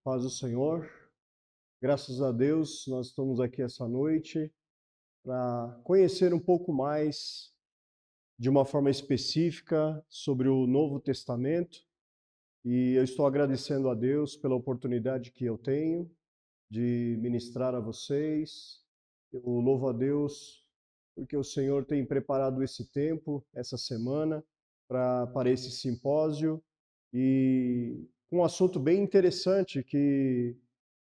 Paz do Senhor. Graças a Deus, nós estamos aqui essa noite para conhecer um pouco mais, de uma forma específica, sobre o Novo Testamento. E eu estou agradecendo a Deus pela oportunidade que eu tenho de ministrar a vocês. Eu louvo a Deus porque o Senhor tem preparado esse tempo, essa semana, para esse simpósio e um assunto bem interessante que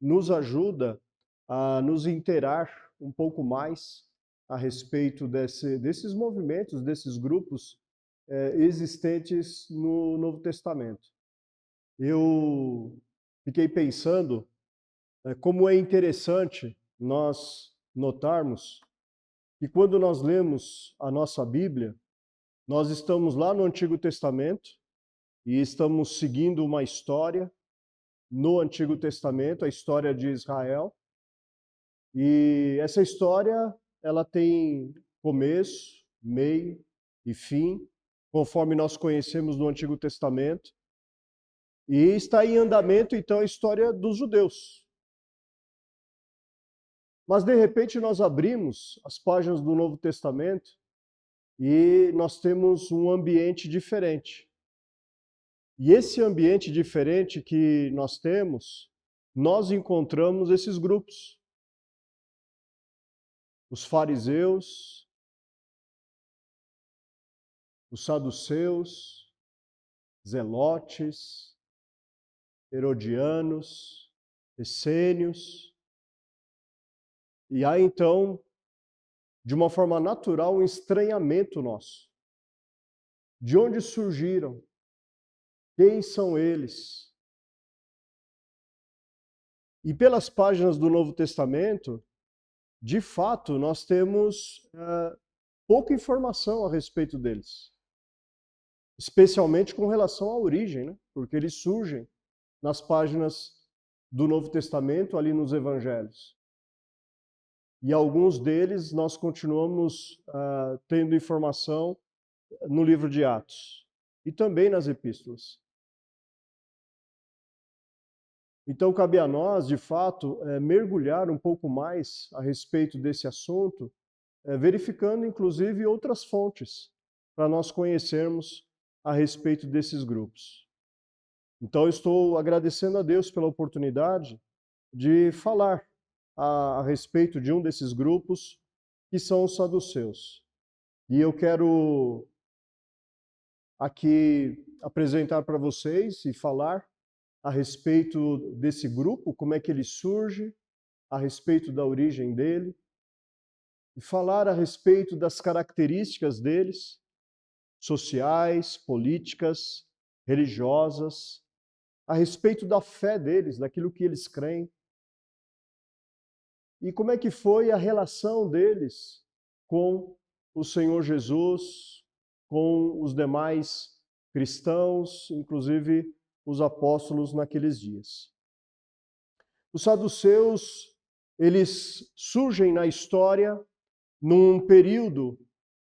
nos ajuda a nos inteirar um pouco mais a respeito desses movimentos, desses grupos existentes no Novo Testamento. Eu fiquei pensando como é interessante nós notarmos que quando nós lemos a nossa Bíblia, nós estamos lá no Antigo Testamento e estamos seguindo uma história no Antigo Testamento, a história de Israel. E essa história, ela tem começo, meio e fim, conforme nós conhecemos no Antigo Testamento. E está em andamento, então, a história dos judeus. Mas, de repente, nós abrimos as páginas do Novo Testamento e nós temos um ambiente diferente. E esse ambiente diferente que nós temos, nós encontramos esses grupos. Os fariseus, os saduceus, zelotes, herodianos, essênios. E há então, de uma forma natural, um estranhamento nosso. De onde surgiram? Quem são eles? E pelas páginas do Novo Testamento, de fato, nós temos pouca informação a respeito deles. Especialmente com relação à origem, né? Porque eles surgem nas páginas do Novo Testamento, ali nos Evangelhos. E alguns deles nós continuamos tendo informação no livro de Atos e também nas epístolas. Então cabe a nós, de fato, mergulhar um pouco mais a respeito desse assunto, verificando inclusive outras fontes para nós conhecermos a respeito desses grupos. Então eu estou agradecendo a Deus pela oportunidade de falar a respeito de um desses grupos, que são os saduceus. E eu quero aqui apresentar para vocês e falar a respeito desse grupo, como é que ele surge, a respeito da origem dele, e falar a respeito das características deles, sociais, políticas, religiosas, a respeito da fé deles, daquilo que eles creem, e como é que foi a relação deles com o Senhor Jesus, com os demais cristãos, inclusive os apóstolos naqueles dias. Os saduceus, eles surgem na história num período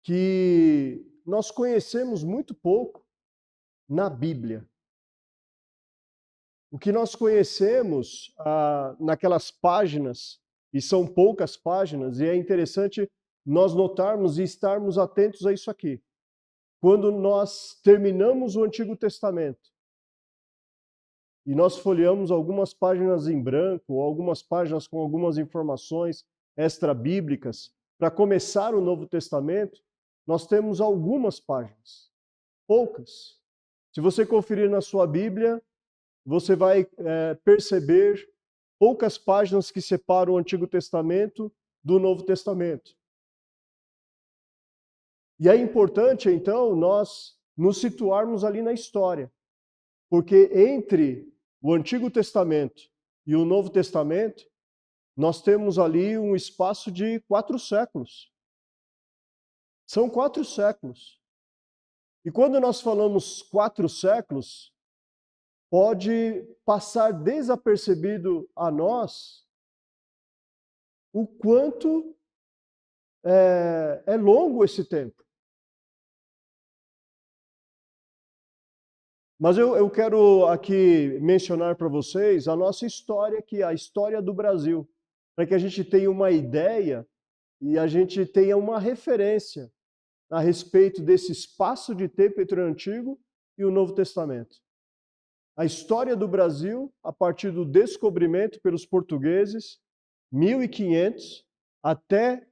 que nós conhecemos muito pouco na Bíblia. O que nós conhecemos naquelas páginas, e são poucas páginas, e é interessante nós notarmos e estarmos atentos a isso aqui. Quando nós terminamos o Antigo Testamento, e nós folheamos algumas páginas em branco, ou algumas páginas com algumas informações extra-bíblicas, para começar o Novo Testamento, nós temos algumas páginas, poucas. Se você conferir na sua Bíblia, você vai perceber poucas páginas que separam o Antigo Testamento do Novo Testamento. E é importante, então, nós nos situarmos ali na história, porque entre o Antigo Testamento e o Novo Testamento, nós temos ali um espaço de 4 séculos. São 4 séculos. E quando nós falamos 4 séculos, pode passar desapercebido a nós o quanto é longo esse tempo. Mas eu quero aqui mencionar para vocês a nossa história, que é a história do Brasil, para que a gente tenha uma ideia e a gente tenha uma referência a respeito desse espaço de tempo entre o Antigo e o Novo Testamento. A história do Brasil, a partir do descobrimento pelos portugueses, 1500, até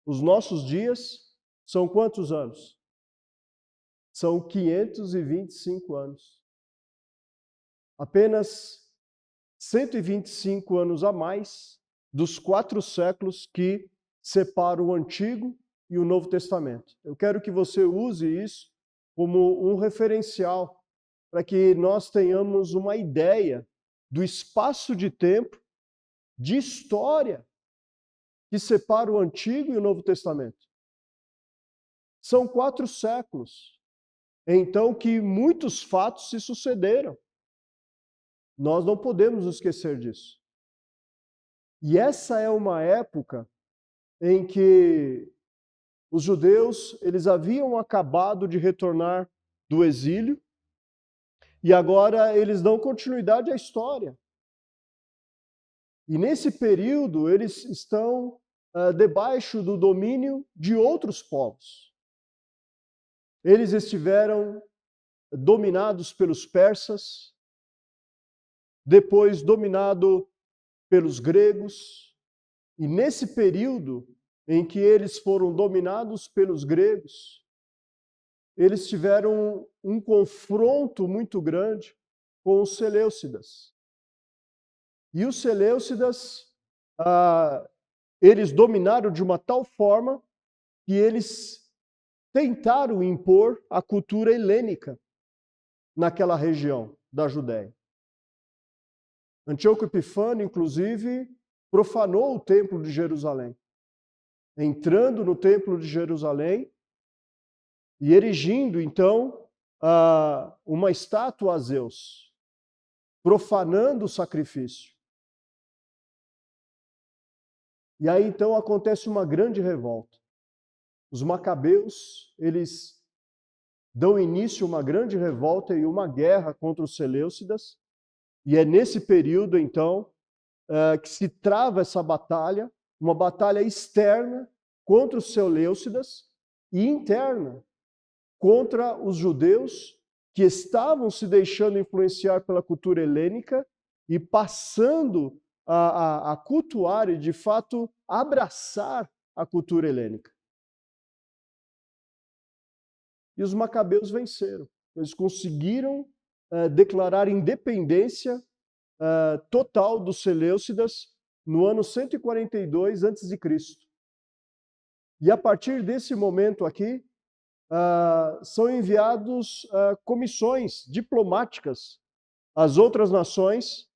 os nossos dias, são quantos anos? São 525 anos. Apenas 125 anos a mais dos 4 séculos que separam o Antigo e o Novo Testamento. Eu quero que você use isso como um referencial para que nós tenhamos uma ideia do espaço de tempo, de história, que separa o Antigo e o Novo Testamento. São 4 séculos, então, que muitos fatos se sucederam. Nós não podemos nos esquecer disso. E essa é uma época em que os judeus, eles haviam acabado de retornar do exílio e agora eles dão continuidade à história. E nesse período eles estão debaixo do domínio de outros povos. Eles estiveram dominados pelos persas, depois dominado pelos gregos, e nesse período em que eles foram dominados pelos gregos, eles tiveram um confronto muito grande com os seleucidas. E os seleucidas, eles dominaram de uma tal forma que eles tentaram impor a cultura helênica naquela região da Judéia. Antíoco Epifânio, inclusive, profanou o Templo de Jerusalém, entrando no Templo de Jerusalém e erigindo, então, uma estátua a Zeus, profanando o sacrifício. E aí, então, acontece uma grande revolta. Os macabeus, eles dão início a uma grande revolta e uma guerra contra os seleucidas, e é nesse período, então, que se trava essa batalha, uma batalha externa contra os seleucidas e interna contra os judeus que estavam se deixando influenciar pela cultura helênica e passando a cultuar e, de fato, abraçar a cultura helênica. E os macabeus venceram. Eles conseguiram declarar independência total dos seleucidas no ano 142 a.C. E a partir desse momento aqui, são enviados comissões diplomáticas às outras nações,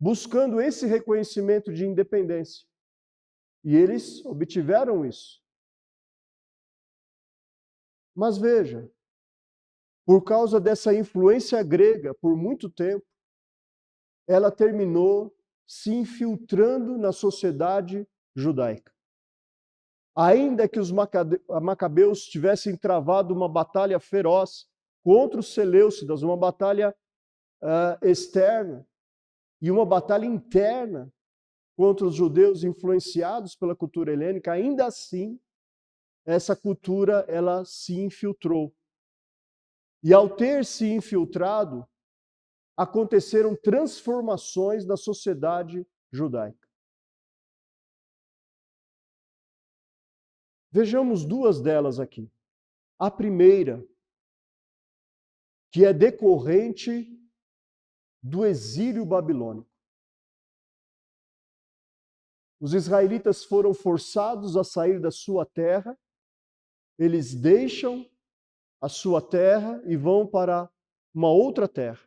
buscando esse reconhecimento de independência. E eles obtiveram isso. Mas veja, por causa dessa influência grega por muito tempo, ela terminou se infiltrando na sociedade judaica. Ainda que os macabeus tivessem travado uma batalha feroz contra os seleucidas, uma batalha externa e uma batalha interna contra os judeus influenciados pela cultura helênica, ainda assim, essa cultura ela se infiltrou. E ao ter se infiltrado, aconteceram transformações na sociedade judaica. Vejamos 2 delas aqui. A primeira, que é decorrente do exílio babilônico. Os israelitas foram forçados a sair da sua terra, eles deixam a sua terra e vão para uma outra terra.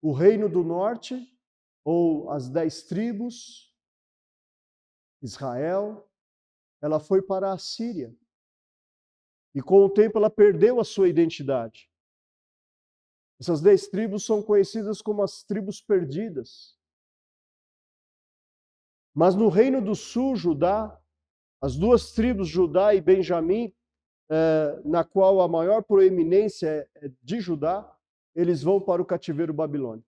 O reino do norte, ou as 10 tribos, Israel, ela foi para a Síria. E com o tempo ela perdeu a sua identidade. Essas 10 tribos são conhecidas como as tribos perdidas. Mas no reino do sul, Judá, as 2 tribos, Judá e Benjamim, na qual a maior proeminência é de Judá, eles vão para o cativeiro babilônico.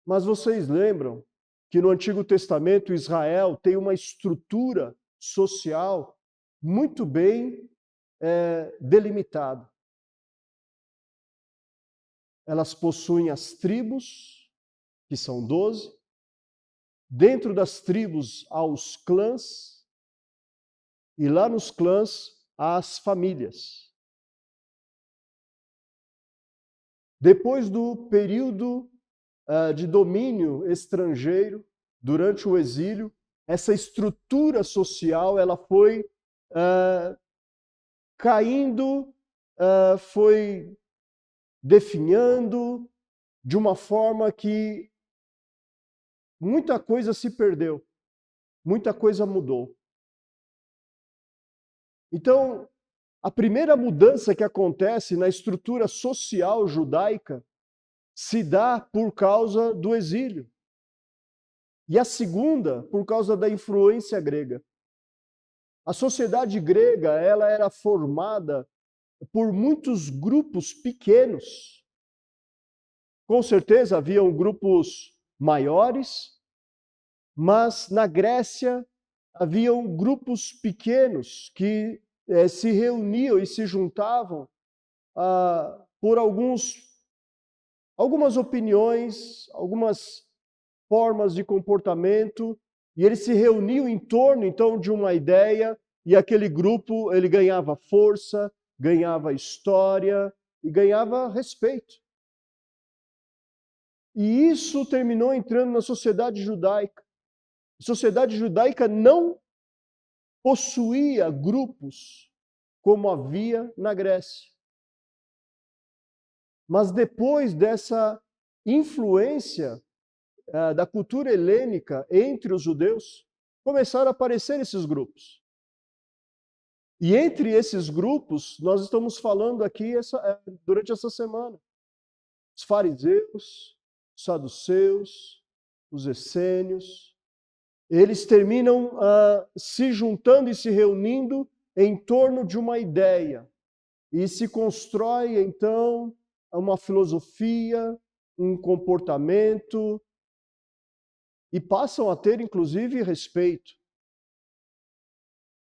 Mas vocês lembram que no Antigo Testamento Israel tem uma estrutura social muito bem delimitada. Elas possuem as tribos, que são 12. Dentro das tribos há os clãs, e lá nos clãs há as famílias. Depois do período de domínio estrangeiro, durante o exílio, essa estrutura social ela foi caindo, foi definhando de uma forma que muita coisa se perdeu, muita coisa mudou. Então, a primeira mudança que acontece na estrutura social judaica se dá por causa do exílio. E a segunda, por causa da influência grega. A sociedade grega, ela era formada por muitos grupos pequenos. Com certeza haviam grupos maiores, mas na Grécia haviam grupos pequenos que se reuniam e se juntavam por algumas opiniões, algumas formas de comportamento, e eles se reuniam em torno então de uma ideia, e aquele grupo ele ganhava força, ganhava história e ganhava respeito. E isso terminou entrando na sociedade judaica. A sociedade judaica não possuía grupos como havia na Grécia. Mas depois dessa influência da cultura helênica entre os judeus, começaram a aparecer esses grupos. E entre esses grupos, nós estamos falando aqui durante essa semana. Os fariseus, os saduceus, os essênios, eles terminam se juntando e se reunindo em torno de uma ideia. E se constrói, então, uma filosofia, um comportamento, e passam a ter, inclusive, respeito.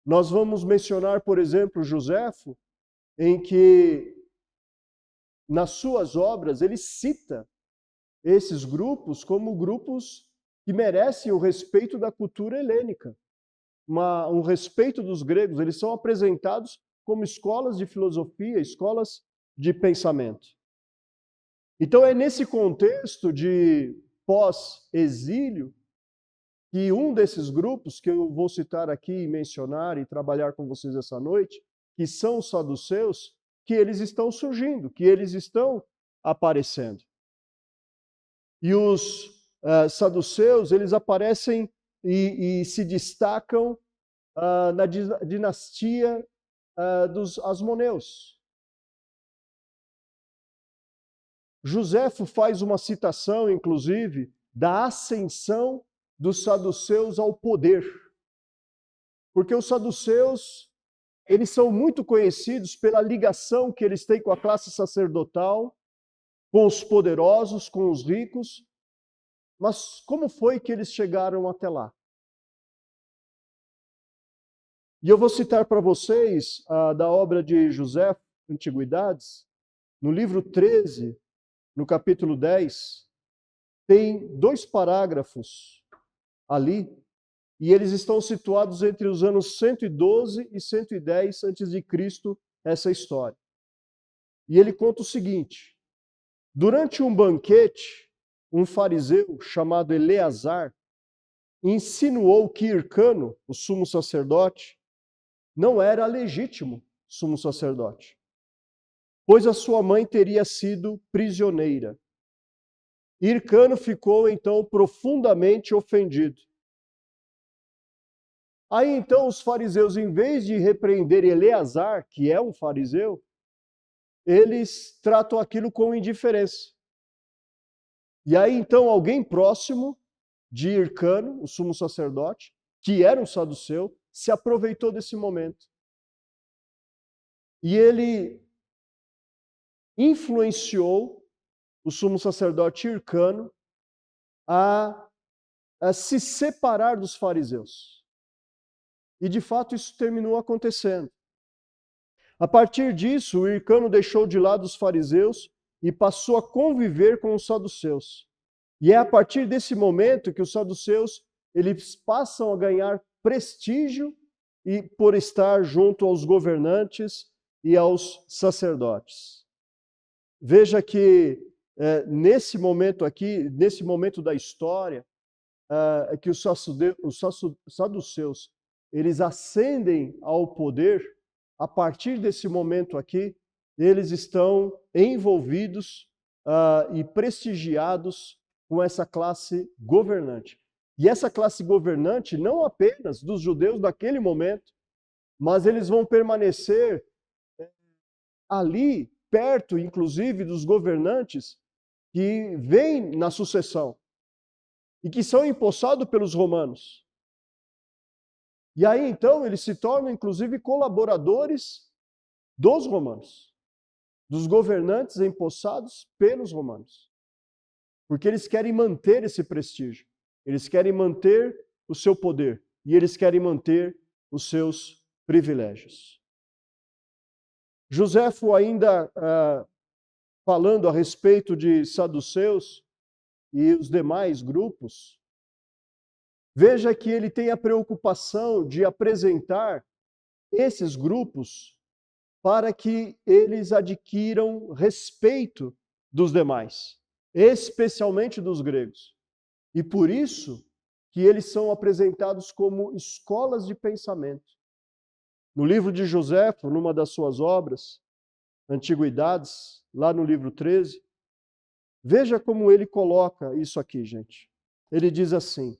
Nós vamos mencionar, por exemplo, Joséfo, em que, nas suas obras, ele cita esses grupos como grupos que merecem o respeito da cultura helênica, um respeito dos gregos. Eles são apresentados como escolas de filosofia, escolas de pensamento. Então é nesse contexto de pós-exílio que um desses grupos, que eu vou citar aqui e mencionar e trabalhar com vocês essa noite, que são os saduceus, que eles estão surgindo, que eles estão aparecendo. E os saduceus, eles aparecem e se destacam na dinastia dos asmoneus. Joséfo faz uma citação, inclusive, da ascensão dos saduceus ao poder. Porque os saduceus, eles são muito conhecidos pela ligação que eles têm com a classe sacerdotal, com os poderosos, com os ricos. Mas como foi que eles chegaram até lá? E eu vou citar para vocês da obra de Joséfo, Antiguidades, no livro 13, no capítulo 10, tem 2 parágrafos ali, e eles estão situados entre os anos 112 e 110 a.C., essa história. E ele conta o seguinte: durante um banquete, um fariseu chamado Eleazar insinuou que Hircano, o sumo sacerdote, não era legítimo sumo sacerdote, pois a sua mãe teria sido prisioneira. Hircano ficou então profundamente ofendido. Aí então os fariseus, em vez de repreender Eleazar, que é um fariseu, eles tratam aquilo com indiferença. E aí então alguém próximo de Hircano, o sumo sacerdote, que era um saduceu, se aproveitou desse momento. E ele influenciou o sumo sacerdote Hircano a se separar dos fariseus. E de fato isso terminou acontecendo. A partir disso, o Hircano deixou de lado os fariseus e passou a conviver com os saduceus. E é a partir desse momento que os saduceus eles passam a ganhar prestígio e por estar junto aos governantes e aos sacerdotes. Veja que nesse momento aqui, nesse momento da história, que os saduceus eles ascendem ao poder. A partir desse momento aqui, eles estão envolvidos e prestigiados com essa classe governante. E essa classe governante, não apenas dos judeus daquele momento, mas eles vão permanecer ali, perto, inclusive, dos governantes que vêm na sucessão e que são empossados pelos romanos. E aí, então, eles se tornam, inclusive, colaboradores dos romanos, dos governantes empossados pelos romanos. Porque eles querem manter esse prestígio, eles querem manter o seu poder e eles querem manter os seus privilégios. Joséfo ainda falando a respeito de saduceus e os demais grupos, veja que ele tem a preocupação de apresentar esses grupos para que eles adquiram respeito dos demais, especialmente dos gregos. E por isso que eles são apresentados como escolas de pensamento. No livro de Joséfo, numa das suas obras, Antiguidades, lá no livro 13, veja como ele coloca isso aqui, gente. Ele diz assim: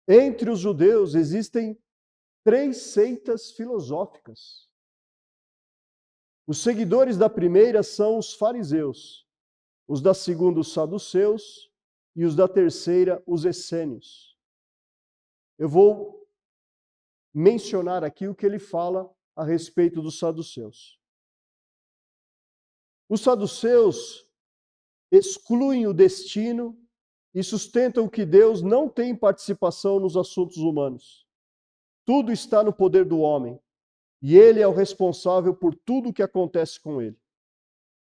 entre os judeus existem 3 seitas filosóficas. Os seguidores da primeira são os fariseus, os da segunda os saduceus e os da terceira os essênios. Eu vou mencionar aqui o que ele fala a respeito dos saduceus. Os saduceus excluem o destino e sustentam que Deus não tem participação nos assuntos humanos. Tudo está no poder do homem, e ele é o responsável por tudo o que acontece com ele.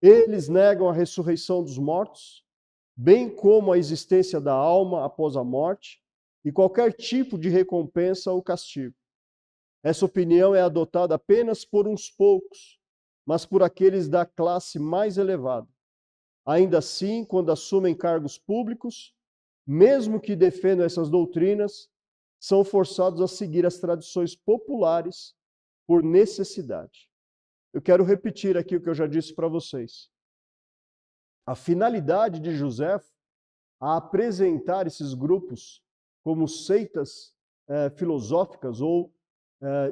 Eles negam a ressurreição dos mortos, bem como a existência da alma após a morte e qualquer tipo de recompensa ou castigo. Essa opinião é adotada apenas por uns poucos, mas por aqueles da classe mais elevada. Ainda assim, quando assumem cargos públicos, mesmo que defendam essas doutrinas, são forçados a seguir as tradições populares por necessidade. Eu quero repetir aqui o que eu já disse para vocês. A finalidade de Joséfo a apresentar esses grupos como seitas filosóficas ou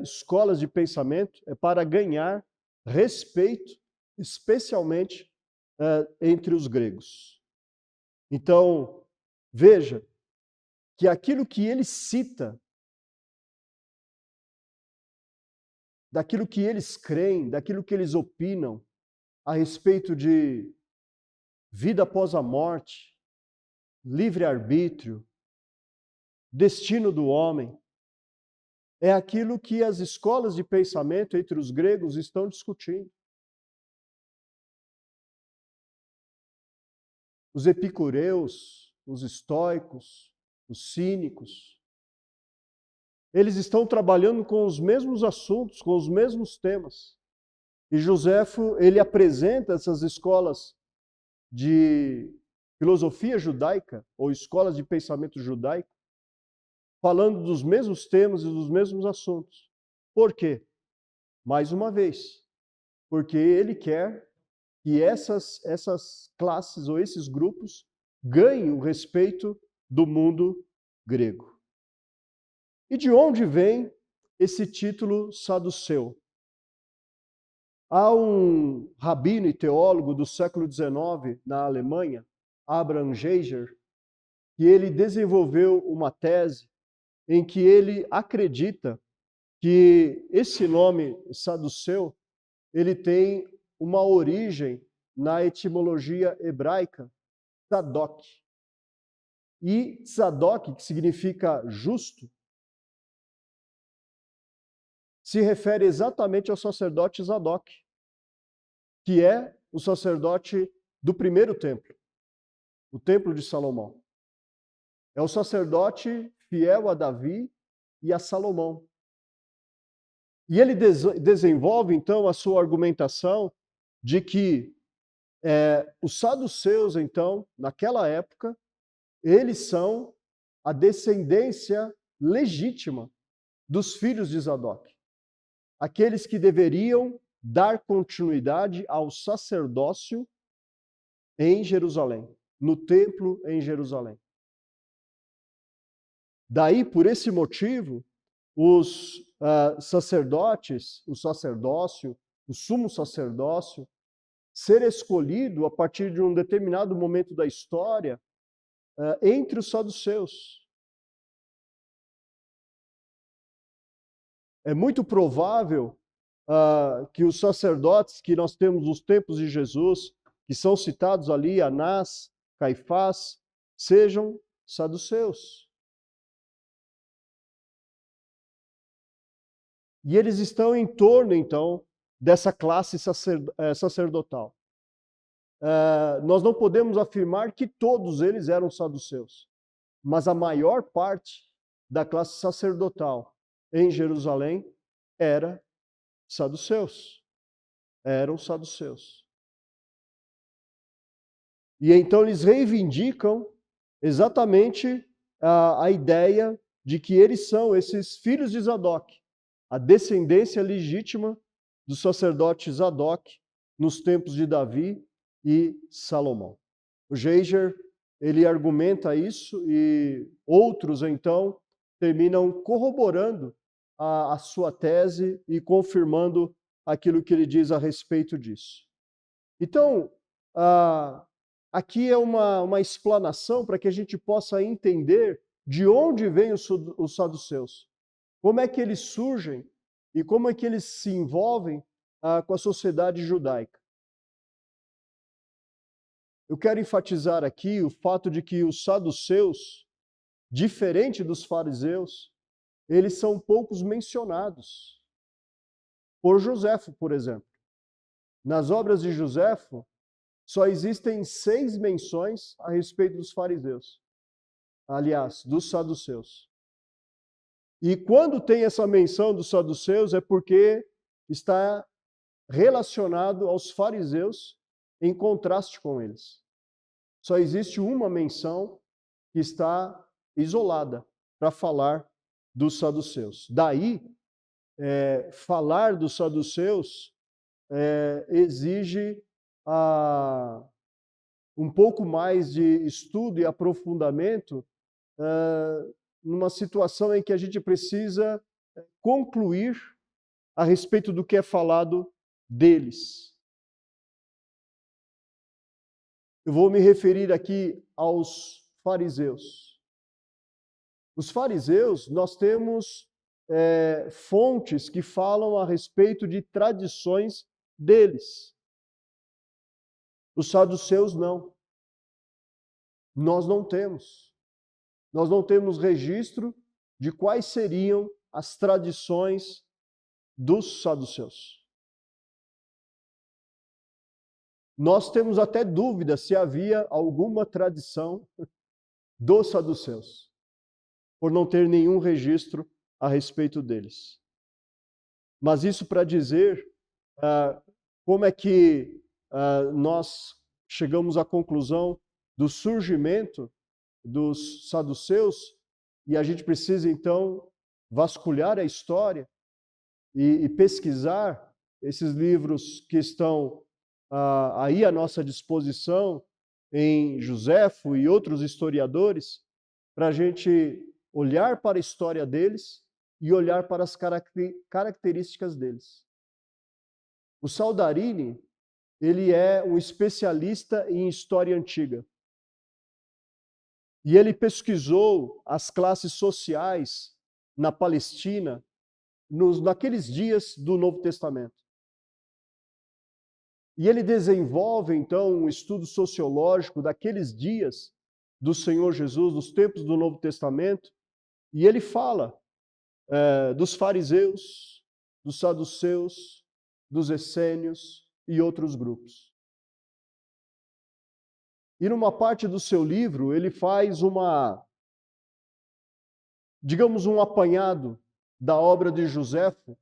escolas de pensamento é para ganhar respeito, especialmente entre os gregos. Então, veja que aquilo que ele cita, daquilo que eles creem, daquilo que eles opinam a respeito de vida após a morte, livre-arbítrio, destino do homem, é aquilo que as escolas de pensamento entre os gregos estão discutindo. Os epicureus, os estoicos, os cínicos, eles estão trabalhando com os mesmos assuntos, com os mesmos temas. E Joséfo, ele apresenta essas escolas de filosofia judaica, ou escolas de pensamento judaico, falando dos mesmos temas e dos mesmos assuntos. Por quê? Mais uma vez, porque ele quer que essas classes ou esses grupos ganhem o respeito do mundo grego. E de onde vem esse título saduceu? Há um rabino e teólogo do século XIX na Alemanha, Abraham Geiger, que ele desenvolveu uma tese em que ele acredita que esse nome saduceu, ele tem uma origem na etimologia hebraica, Tzadok. E Tzadok, que significa justo, se refere exatamente ao sacerdote Zadok, que é o sacerdote do primeiro templo, o templo de Salomão. É o sacerdote fiel a Davi e a Salomão. E ele desenvolve, então, a sua argumentação de que os saduceus, então, naquela época, eles são a descendência legítima dos filhos de Zadok, aqueles que deveriam dar continuidade ao sacerdócio em Jerusalém, no templo em Jerusalém. Daí, por esse motivo, os sacerdotes, o sacerdócio, o sumo sacerdócio, ser escolhido a partir de um determinado momento da história entre os saduceus. É muito provável que os sacerdotes que nós temos nos tempos de Jesus, que são citados ali, Anás, Caifás, sejam saduceus. E eles estão em torno, então, dessa classe sacerdotal. Nós não podemos afirmar que todos eles eram saduceus, mas a maior parte da classe sacerdotal em Jerusalém era saduceus. Eram saduceus. E então eles reivindicam exatamente a ideia de que eles são esses filhos de Zadok, a descendência legítima do sacerdote Zadok nos tempos de Davi e Salomão. O Geiger, ele argumenta isso e outros, então, terminam corroborando a sua tese e confirmando aquilo que ele diz a respeito disso. Então, aqui é uma explanação para que a gente possa entender de onde vêm os saduceus, como é que eles surgem e como é que eles se envolvem com a sociedade judaica. Eu quero enfatizar aqui o fato de que os saduceus, diferente dos fariseus, eles são poucos mencionados. Por Joséfo, por exemplo. Nas obras de Joséfo, só existem 6 menções a respeito dos fariseus. Aliás, dos saduceus. E quando tem essa menção dos saduceus é porque está relacionado aos fariseus em contraste com eles. Só existe uma menção que está isolada para falar dos saduceus. Daí, falar dos saduceus exige um pouco mais de estudo e aprofundamento numa situação em que a gente precisa concluir a respeito do que é falado deles. Eu vou me referir aqui aos fariseus. Os fariseus, nós temos fontes que falam a respeito de tradições deles. Os saduceus não. Nós não temos. Nós não temos registro de quais seriam as tradições dos saduceus. Nós temos até dúvida se havia alguma tradição dos saduceus, por não ter nenhum registro a respeito deles. Mas isso para dizer como é que nós chegamos à conclusão do surgimento dos saduceus, e a gente precisa então vasculhar a história e pesquisar esses livros que estão aí à nossa disposição em Joséfo e outros historiadores, para a gente olhar para a história deles e olhar para as características deles. O Saldarini, ele é um especialista em história antiga. E ele pesquisou as classes sociais na Palestina naqueles dias do Novo Testamento. E ele desenvolve, então, um estudo sociológico daqueles dias do Senhor Jesus, dos tempos do Novo Testamento, e ele fala dos fariseus, dos saduceus, dos essênios e outros grupos. E numa parte do seu livro, ele faz digamos, um apanhado da obra de Joséfo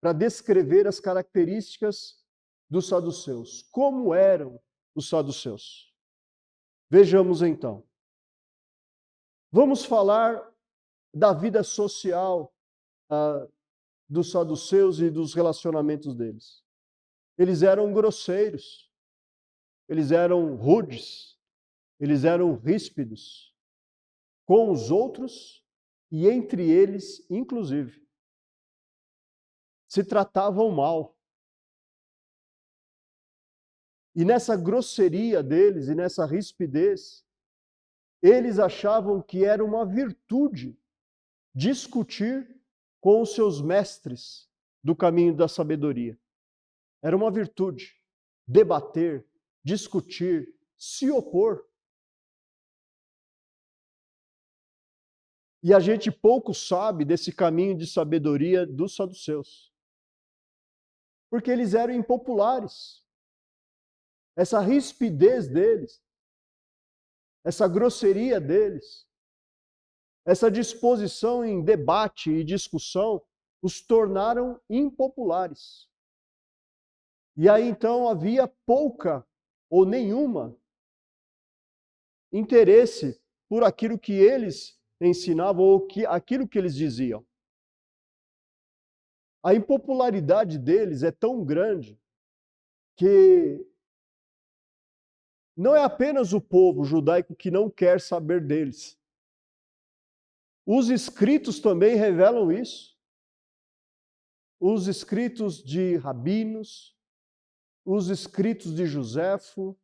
para descrever as características dos saduceus. Como eram os saduceus? Vejamos então. Vamos falar da vida social dos saduceus e dos relacionamentos deles. Eles eram grosseiros, eles eram rudes, eles eram ríspidos com os outros e entre eles, inclusive. Se tratavam mal. E nessa grosseria deles e nessa rispidez, eles achavam que era uma virtude discutir com os seus mestres do caminho da sabedoria. Era uma virtude debater, discutir, se opor. E a gente pouco sabe desse caminho de sabedoria dos saduceus. Porque eles eram impopulares. Essa rispidez deles, essa grosseria deles, essa disposição em debate e discussão os tornaram impopulares. E aí então havia pouca ou nenhuma interesse por aquilo que eles ensinavam ou aquilo que eles diziam. A impopularidade deles é tão grande que não é apenas o povo judaico que não quer saber deles. Os escritos também revelam isso. Os escritos de rabinos, os escritos de Joséfo.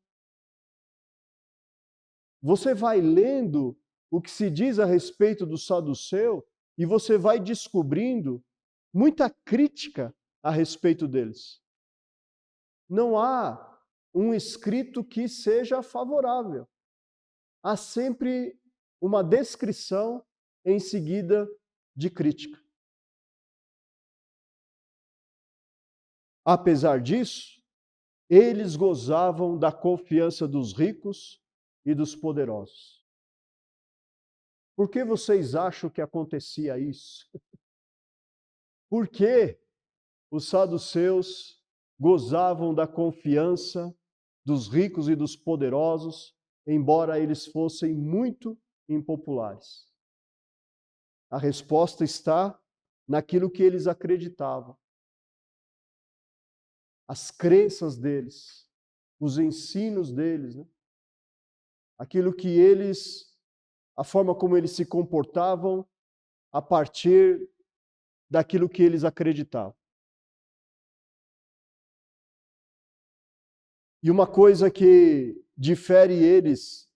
Você vai lendo o que se diz a respeito do saduceu e você vai descobrindo muita crítica a respeito deles. Não há um escrito que seja favorável. Há sempre uma descrição em seguida de crítica. Apesar disso, eles gozavam da confiança dos ricos e dos poderosos. Por que vocês acham que acontecia isso? Por que os saduceus gozavam da confiança dos ricos e dos poderosos, embora eles fossem muito impopulares? A resposta está naquilo que eles acreditavam. As crenças deles, os ensinos deles, né? Aquilo que eles, a forma como eles se comportavam a partir daquilo que eles acreditavam. E uma coisa que difere eles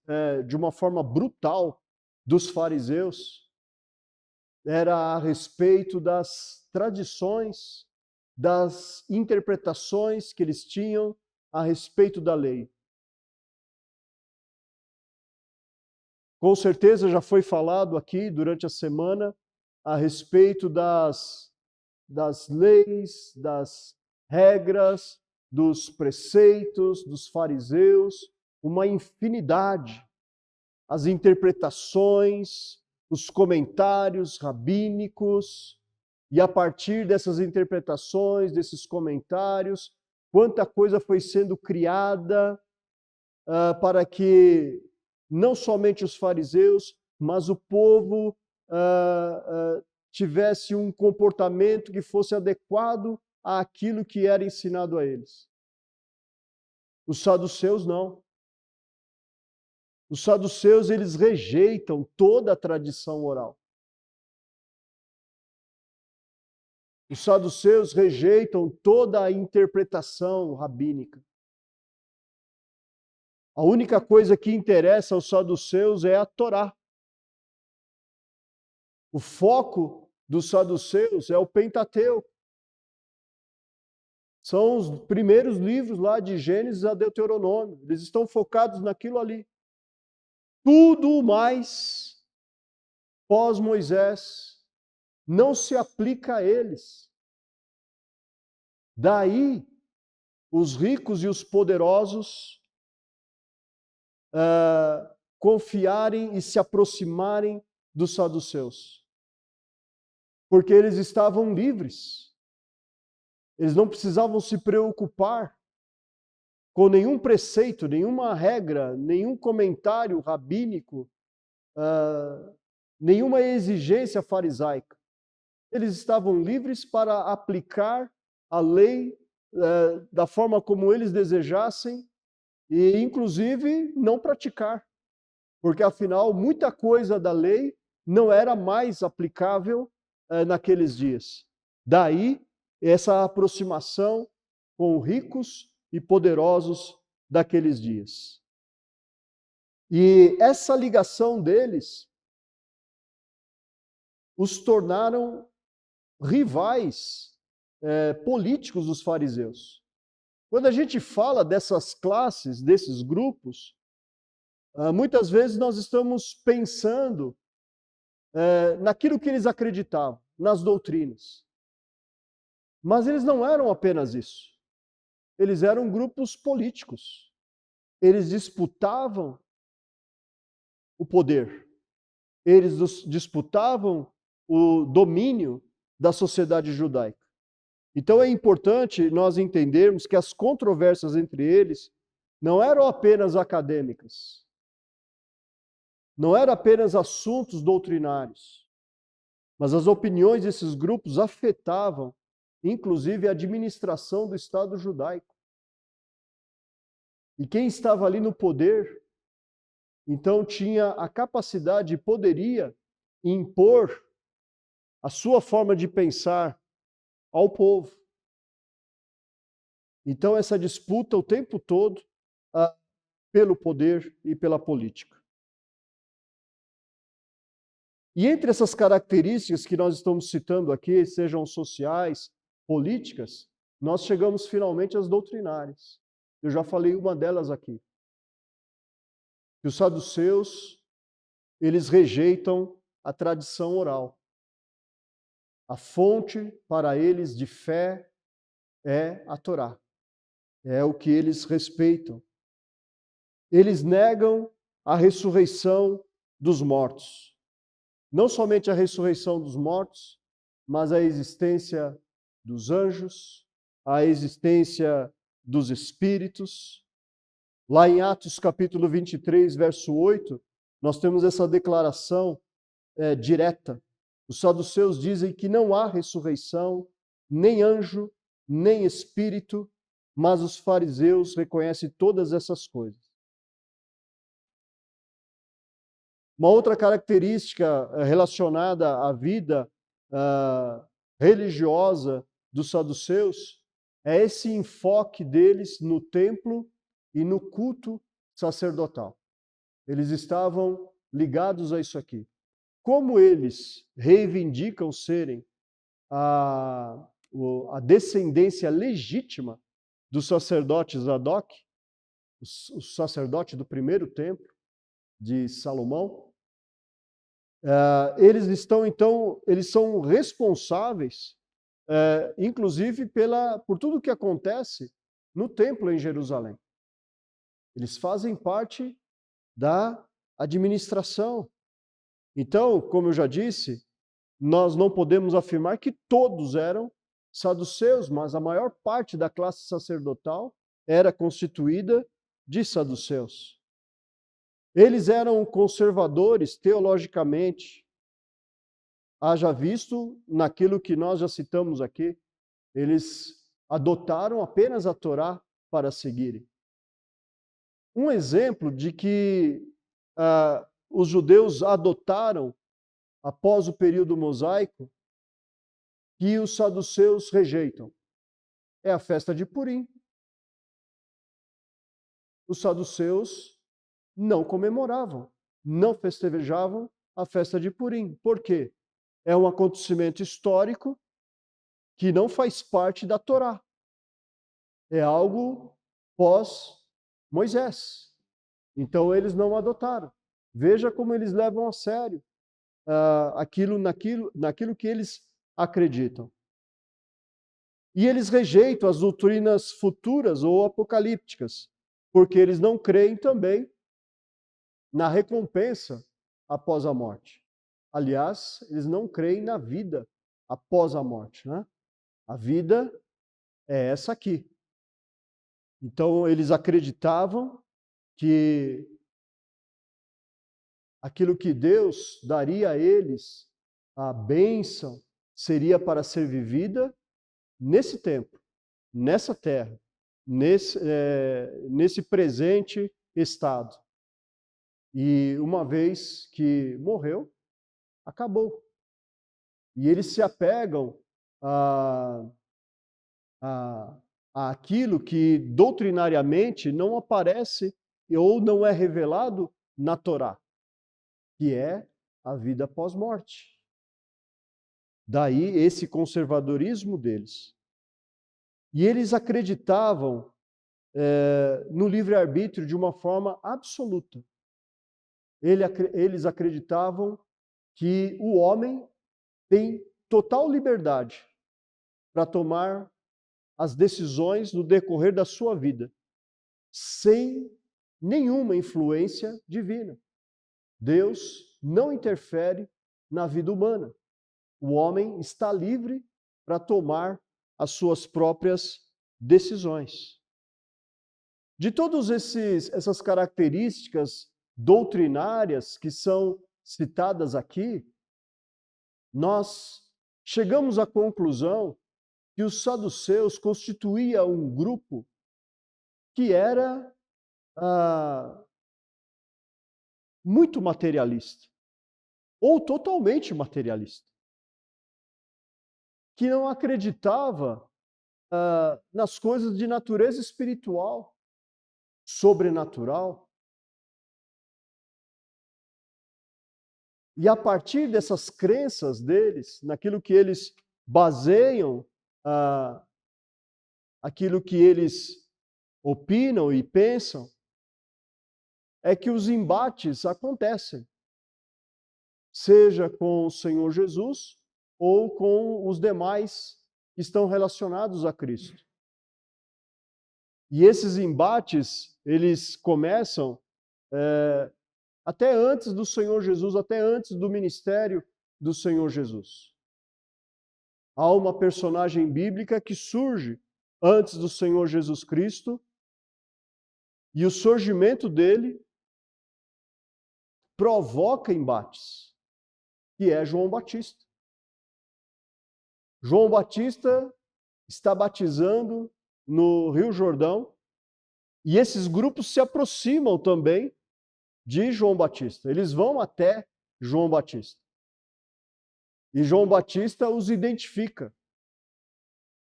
de uma forma brutal dos fariseus era a respeito das tradições, das interpretações que eles tinham a respeito da lei. Com certeza já foi falado aqui durante a semana a respeito das leis, das regras, dos preceitos dos fariseus, uma infinidade. As interpretações, os comentários rabínicos, e a partir dessas interpretações, desses comentários, quanta coisa foi sendo criada para que não somente os fariseus, mas o povo tivesse um comportamento que fosse adequado àquilo que era ensinado a eles. Os saduceus não. Os saduceus, eles rejeitam toda a tradição oral. Os saduceus rejeitam toda a interpretação rabínica. A única coisa que interessa aos saduceus é a Torá. O foco dos saduceus é o Pentateuco. São os primeiros livros lá de Gênesis a Deuteronômio. Eles estão focados naquilo ali. Tudo mais pós-Moisés não se aplica a eles. Daí, os ricos e os poderosos confiarem e se aproximarem dos saduceus. Porque eles estavam livres. Eles não precisavam se preocupar com nenhum preceito, nenhuma regra, nenhum comentário rabínico, nenhuma exigência farisaica. Eles estavam livres para aplicar a lei da forma como eles desejassem e, inclusive, não praticar. Porque, afinal, muita coisa da lei não era mais aplicável naqueles dias. Daí, essa aproximação com ricos e poderosos daqueles dias. E essa ligação deles os tornaram rivais políticos dos fariseus. Quando a gente fala dessas classes, desses grupos, muitas vezes nós estamos pensando naquilo que eles acreditavam, nas doutrinas. Mas eles não eram apenas isso. Eles eram grupos políticos. Eles disputavam o poder. Eles disputavam o domínio da sociedade judaica. Então é importante nós entendermos que as controvérsias entre eles não eram apenas acadêmicas. Não eram apenas assuntos doutrinários. Mas as opiniões desses grupos afetavam inclusive a administração do Estado judaico. E quem estava ali no poder, então tinha a capacidade e poderia impor a sua forma de pensar ao povo. Então essa disputa o tempo todo pelo poder e pela política. E entre essas características que nós estamos citando aqui, sejam sociais, políticas, nós chegamos finalmente às doutrinárias. Eu já falei uma delas aqui. Que os saduceus, eles rejeitam a tradição oral. A fonte para eles de fé é a Torá. É o que eles respeitam. Eles negam a ressurreição dos mortos. Não somente a ressurreição dos mortos, mas a existência dos anjos, a existência dos espíritos. Lá em Atos capítulo 23, verso 8, nós temos essa declaração direta. Os saduceus dizem que não há ressurreição, nem anjo, nem espírito, mas os fariseus reconhecem todas essas coisas. Uma outra característica relacionada à vida religiosa dos saduceus é esse enfoque deles no templo e no culto sacerdotal. Eles estavam ligados a isso aqui. Como eles reivindicam serem a descendência legítima do sacerdote Zadok, o sacerdote do primeiro templo de Salomão, eles são responsáveis, inclusive por tudo que acontece no templo em Jerusalém. Eles fazem parte da administração. Então, como eu já disse, nós não podemos afirmar que todos eram saduceus, mas a maior parte da classe sacerdotal era constituída de saduceus. Eles eram conservadores teologicamente, haja visto naquilo que nós já citamos aqui. Eles adotaram apenas a Torá para seguirem. Um exemplo de que os judeus adotaram após o período mosaico que os saduceus rejeitam é a festa de Purim. Os saduceus não comemoravam, não festejavam a festa de Purim. Por quê? é um acontecimento histórico que não faz parte da Torá. É algo pós-Moisés. Então eles não adotaram. Veja como eles levam a sério naquilo que eles acreditam. E eles rejeitam as doutrinas futuras ou apocalípticas, porque eles não creem também na recompensa após a morte. Aliás, eles não creem na vida após a morte, né? A vida é essa aqui. Então, eles acreditavam que aquilo que Deus daria a eles, a bênção, seria para ser vivida nesse tempo, nessa terra, nesse presente estado. E uma vez que morreu, acabou. E eles se apegam àquilo que doutrinariamente não aparece ou não é revelado na Torá, que é a vida pós-morte. Daí esse conservadorismo deles. E eles acreditavam no livre-arbítrio de uma forma absoluta. Eles acreditavam que o homem tem total liberdade para tomar as decisões no decorrer da sua vida, sem nenhuma influência divina. Deus não interfere na vida humana. O homem está livre para tomar as suas próprias decisões. De todas essas características doutrinárias que são citadas aqui, nós chegamos à conclusão que os saduceus constituíam um grupo que era muito materialista, ou totalmente materialista, que não acreditava nas coisas de natureza espiritual, sobrenatural. E a partir dessas crenças deles, naquilo que eles baseiam, aquilo que eles opinam e pensam, é que os embates acontecem, seja com o Senhor Jesus ou com os demais que estão relacionados a Cristo. E esses embates, eles começam até antes do Senhor Jesus, até antes do ministério do Senhor Jesus. Há uma personagem bíblica que surge antes do Senhor Jesus Cristo, e o surgimento dele provoca embates, que é João Batista. João Batista está batizando no Rio Jordão, e esses grupos se aproximam também de João Batista. Eles vão até João Batista. E João Batista os identifica.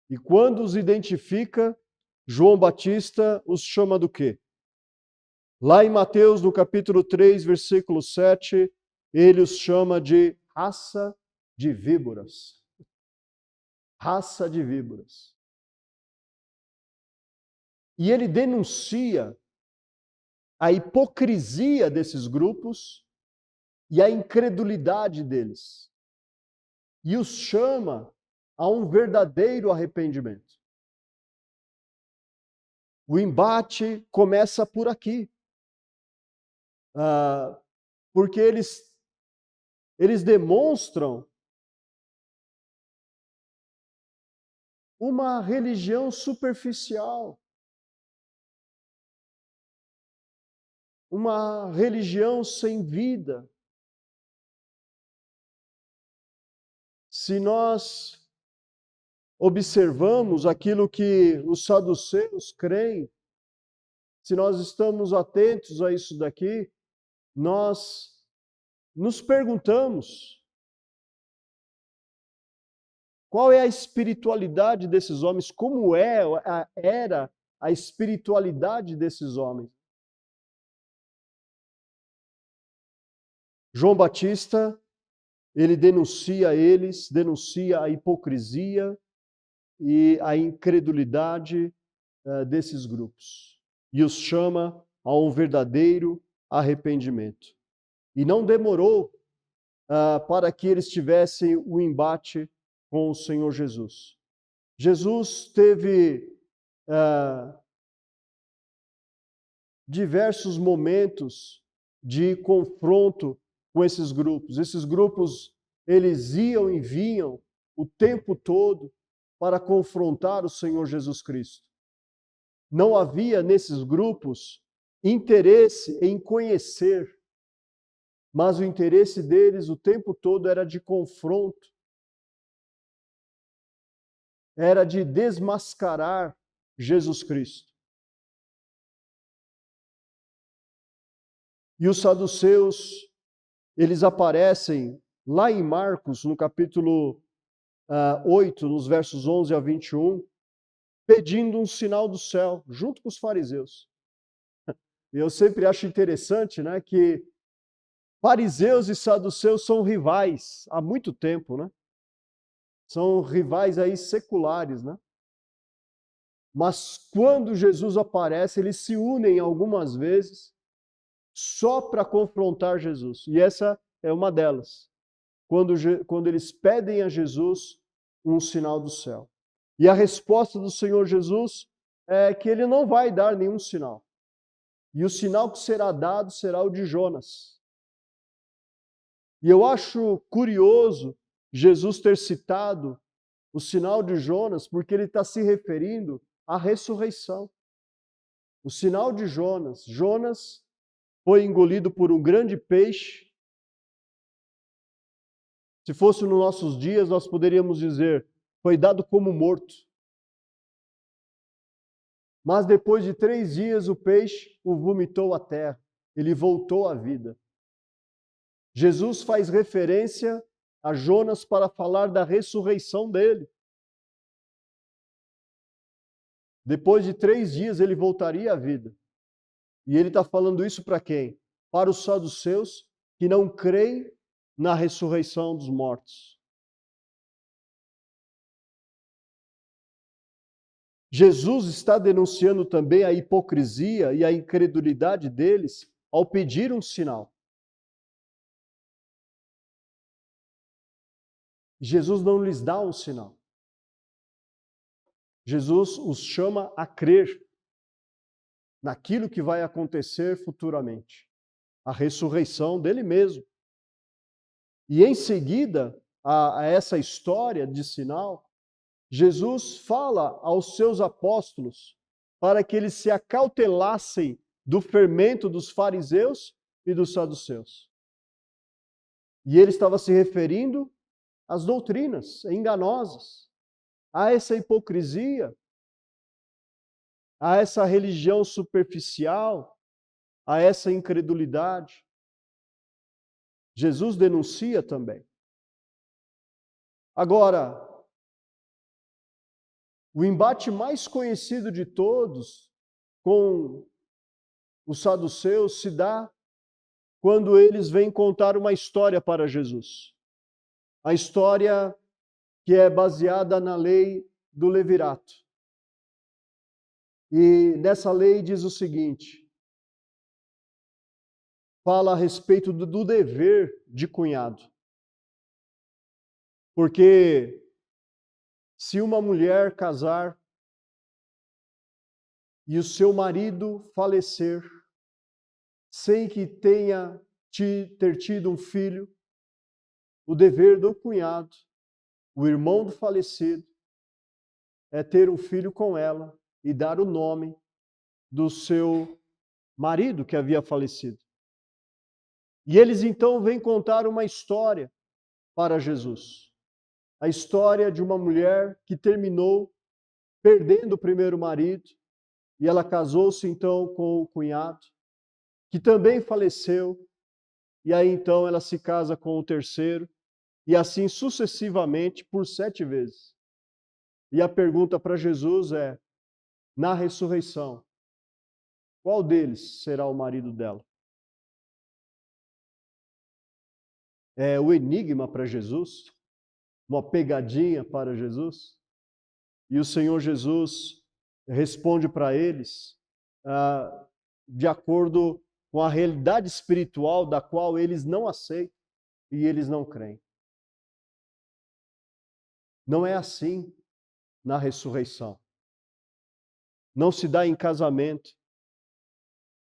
E quando os identifica, João Batista os chama do quê? Lá em Mateus, no capítulo 3, versículo 7, ele os chama de raça de víboras. Raça de víboras. E ele denuncia a hipocrisia desses grupos e a incredulidade deles. E os chama a um verdadeiro arrependimento. O embate começa por aqui. Porque eles demonstram uma religião superficial. Uma religião sem vida. Se nós observamos aquilo que os saduceus creem, se nós estamos atentos a isso daqui, nós nos perguntamos qual é a espiritualidade desses homens, como era a espiritualidade desses homens. João Batista, ele denuncia eles, denuncia a hipocrisia e a incredulidade desses grupos. E os chama a um verdadeiro arrependimento. E não demorou para que eles tivessem o embate com o Senhor Jesus. Jesus teve diversos momentos de confronto com esses grupos. Esses grupos, eles iam e vinham o tempo todo para confrontar o Senhor Jesus Cristo. Não havia nesses grupos interesse em conhecer, mas o interesse deles o tempo todo era de confronto, era de desmascarar Jesus Cristo. E os saduceus, eles aparecem lá em Marcos, no capítulo 8, nos versos 11 a 21, pedindo um sinal do céu, junto com os fariseus. Eu sempre acho interessante, né, que fariseus e saduceus são rivais há muito tempo, né? São rivais aí seculares, né? Mas quando Jesus aparece, eles se unem algumas vezes só para confrontar Jesus. E essa é uma delas. Quando eles pedem a Jesus um sinal do céu. E a resposta do Senhor Jesus é que ele não vai dar nenhum sinal. E o sinal que será dado será o de Jonas. E eu acho curioso Jesus ter citado o sinal de Jonas, porque ele está se referindo à ressurreição. O sinal de Jonas. Jonas foi engolido por um grande peixe. Se fosse nos nossos dias, nós poderíamos dizer, foi dado como morto. Mas depois de 3 dias, o peixe o vomitou à terra. Ele voltou à vida. Jesus faz referência a Jonas para falar da ressurreição dele. Depois de 3 dias, ele voltaria à vida. E ele está falando isso para quem? Para os saduceus que não creem na ressurreição dos mortos. Jesus está denunciando também a hipocrisia e a incredulidade deles ao pedir um sinal. Jesus não lhes dá um sinal. Jesus os chama a crer naquilo que vai acontecer futuramente, a ressurreição dele mesmo. E em seguida a essa história de sinal, Jesus fala aos seus apóstolos para que eles se acautelassem do fermento dos fariseus e dos saduceus. E ele estava se referindo às doutrinas enganosas, a essa hipocrisia, a essa religião superficial, a essa incredulidade. Jesus denuncia também. Agora, o embate mais conhecido de todos com os saduceus se dá quando eles vêm contar uma história para Jesus. A história que é baseada na lei do levirato. E nessa lei diz o seguinte: fala a respeito do dever de cunhado. Porque se uma mulher casar e o seu marido falecer sem que tenha ter tido um filho, o dever do cunhado, o irmão do falecido, é ter um filho com ela e dar o nome do seu marido que havia falecido. E eles então vêm contar uma história para Jesus. A história de uma mulher que terminou perdendo o primeiro marido e ela casou-se então com o cunhado, que também faleceu, e aí então ela se casa com o terceiro, e assim sucessivamente por 7 vezes. E a pergunta para Jesus é, na ressurreição, qual deles será o marido dela? o enigma para Jesus, uma pegadinha para Jesus. E o Senhor Jesus responde para eles de acordo com a realidade espiritual da qual eles não aceitam e eles não creem. Não é assim na ressurreição. Não se dá em casamento.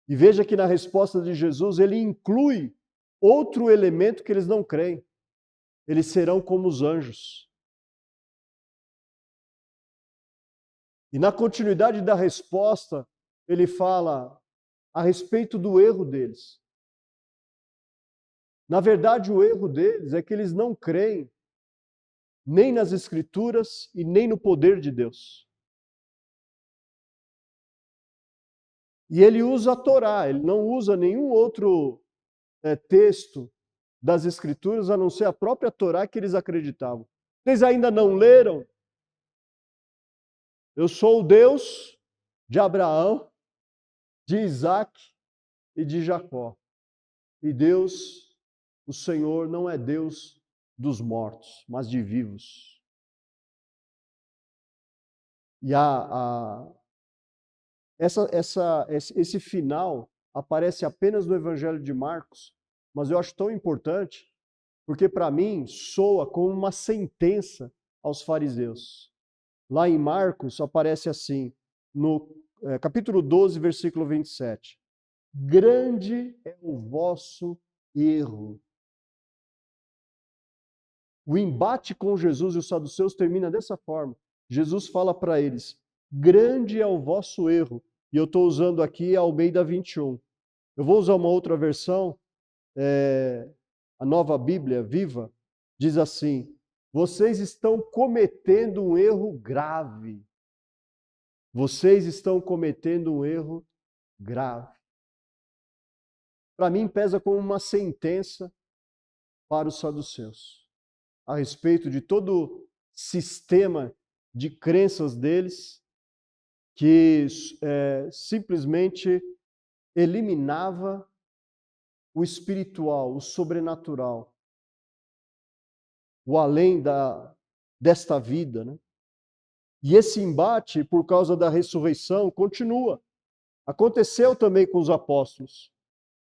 E veja que na resposta de Jesus ele inclui outro elemento que eles não creem. Eles serão como os anjos. E na continuidade da resposta, ele fala a respeito do erro deles. Na verdade, o erro deles é que eles não creem nem nas Escrituras e nem no poder de Deus. E ele usa a Torá, ele não usa nenhum outro texto das Escrituras, a não ser a própria Torá que eles acreditavam. Vocês ainda não leram? Eu sou o Deus de Abraão, de Isaac e de Jacó. E Deus, o Senhor, não é Deus dos mortos, mas de vivos. E esse final aparece apenas no Evangelho de Marcos, mas eu acho tão importante, porque para mim soa como uma sentença aos fariseus. Lá em Marcos aparece assim, no capítulo 12, versículo 27. Grande é o vosso erro. O embate com Jesus e os saduceus termina dessa forma. Jesus fala para eles, grande é o vosso erro. E eu estou usando aqui a Almeida 21. Eu vou usar uma outra versão, a Nova Bíblia Viva, diz assim, vocês estão cometendo um erro grave. Vocês estão cometendo um erro grave. Para mim, pesa como uma sentença para os saduceus, a respeito de todo o sistema de crenças deles, que simplesmente eliminava o espiritual, o sobrenatural, o além desta vida, né? E esse embate, por causa da ressurreição, continua. Aconteceu também com os apóstolos.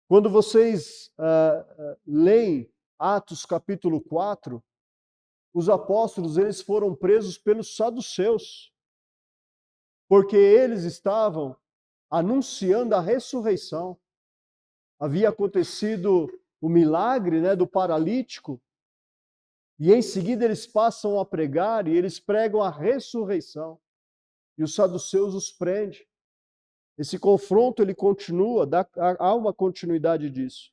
Quando vocês leem Atos capítulo 4, os apóstolos eles foram presos pelos saduceus, porque eles estavam anunciando a ressurreição. Havia acontecido o milagre, né, do paralítico, e em seguida eles passam a pregar e eles pregam a ressurreição. E os saduceus os prendem. Esse confronto ele continua, há uma continuidade disso.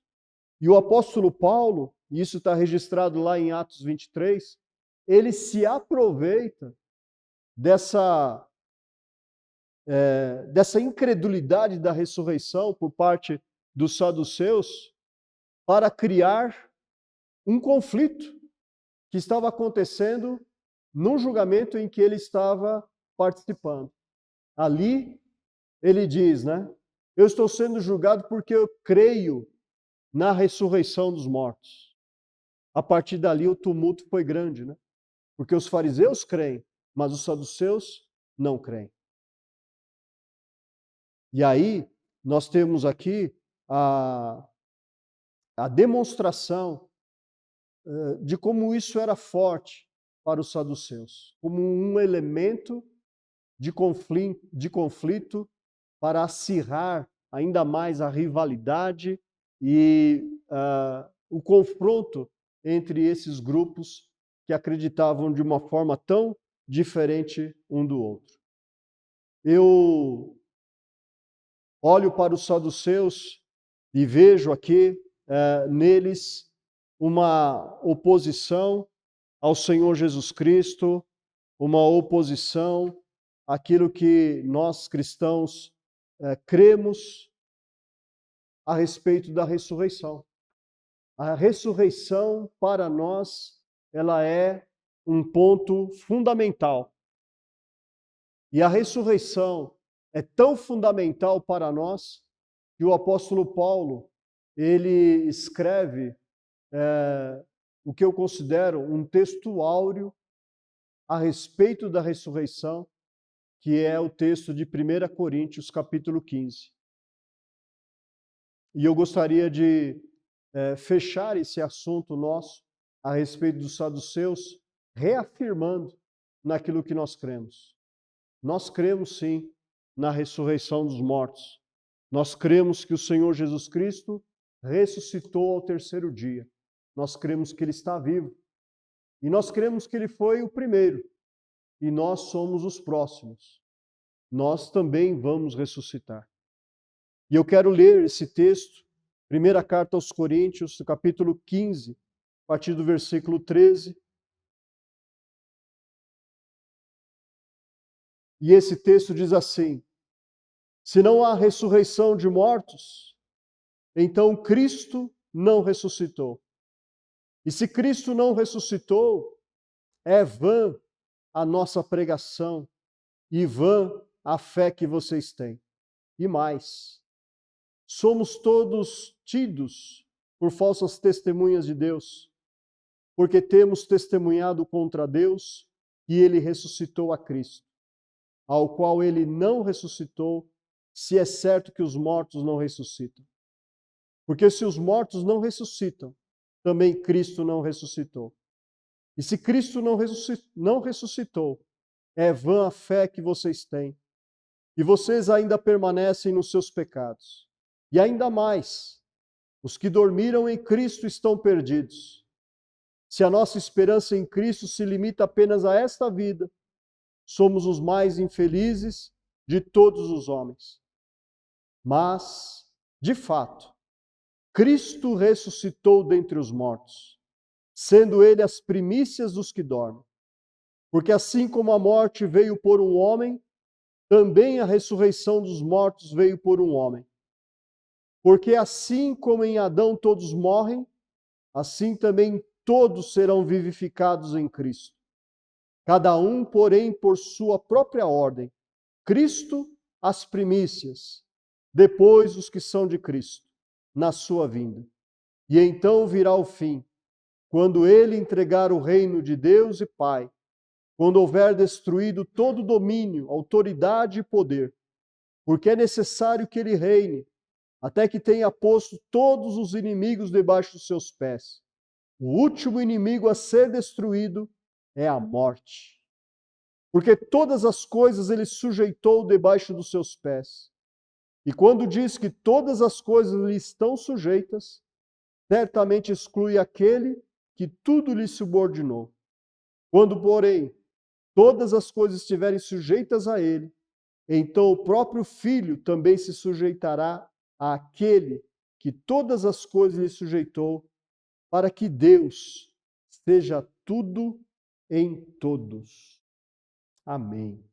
E o apóstolo Paulo, e isso está registrado lá em Atos 23, ele se aproveita dessa incredulidade da ressurreição por parte dos saduceus para criar um conflito que estava acontecendo num julgamento em que ele estava participando. Ali, ele diz, né? Eu estou sendo julgado porque eu creio na ressurreição dos mortos. A partir dali, o tumulto foi grande, né? Porque os fariseus creem, mas os saduceus não creem. E aí, nós temos aqui a demonstração de como isso era forte para os saduceus, como um elemento de conflito para acirrar ainda mais a rivalidade e o confronto entre esses grupos que acreditavam de uma forma tão diferente um do outro. Eu olho para os saduceus e vejo aqui neles uma oposição ao Senhor Jesus Cristo, uma oposição àquilo que nós cristãos cremos a respeito da ressurreição. A ressurreição, para nós, ela é um ponto fundamental. E a ressurreição é tão fundamental para nós que o apóstolo Paulo, ele escreve o que eu considero um texto áureo a respeito da ressurreição, que é o texto de 1 Coríntios, capítulo 15. E eu gostaria de fechar esse assunto nosso a respeito dos saduceus, reafirmando naquilo que nós cremos. Nós cremos, sim, na ressurreição dos mortos. Nós cremos que o Senhor Jesus Cristo ressuscitou ao terceiro dia. Nós cremos que Ele está vivo. E nós cremos que Ele foi o primeiro. E nós somos os próximos. Nós também vamos ressuscitar. E eu quero ler esse texto, primeira carta aos Coríntios, capítulo 15, a partir do versículo 13. E esse texto diz assim: se não há ressurreição de mortos, então Cristo não ressuscitou. E se Cristo não ressuscitou, é vã a nossa pregação e vã a fé que vocês têm. E mais, somos todos tidos por falsas testemunhas de Deus, porque temos testemunhado contra Deus e Ele ressuscitou a Cristo, ao qual Ele não ressuscitou, se é certo que os mortos não ressuscitam. Porque se os mortos não ressuscitam, também Cristo não ressuscitou. E se Cristo não ressuscitou, é vã a fé que vocês têm. E vocês ainda permanecem nos seus pecados. E ainda mais, os que dormiram em Cristo estão perdidos. Se a nossa esperança em Cristo se limita apenas a esta vida, somos os mais infelizes de todos os homens. Mas, de fato, Cristo ressuscitou dentre os mortos, sendo Ele as primícias dos que dormem. Porque assim como a morte veio por um homem, também a ressurreição dos mortos veio por um homem. Porque assim como em Adão todos morrem, assim também todos serão vivificados em Cristo. Cada um, porém, por sua própria ordem. Cristo, as primícias, depois os que são de Cristo, na sua vinda. E então virá o fim, quando Ele entregar o reino de Deus e Pai, quando houver destruído todo domínio, autoridade e poder, porque é necessário que Ele reine, até que tenha posto todos os inimigos debaixo dos seus pés. O último inimigo a ser destruído é a morte. Porque todas as coisas Ele sujeitou debaixo dos seus pés. E quando diz que todas as coisas lhe estão sujeitas, certamente exclui aquele que tudo lhe subordinou. Quando, porém, todas as coisas estiverem sujeitas a Ele, então o próprio Filho também se sujeitará àquele que todas as coisas lhe sujeitou, para que Deus seja tudo em todos. Amém.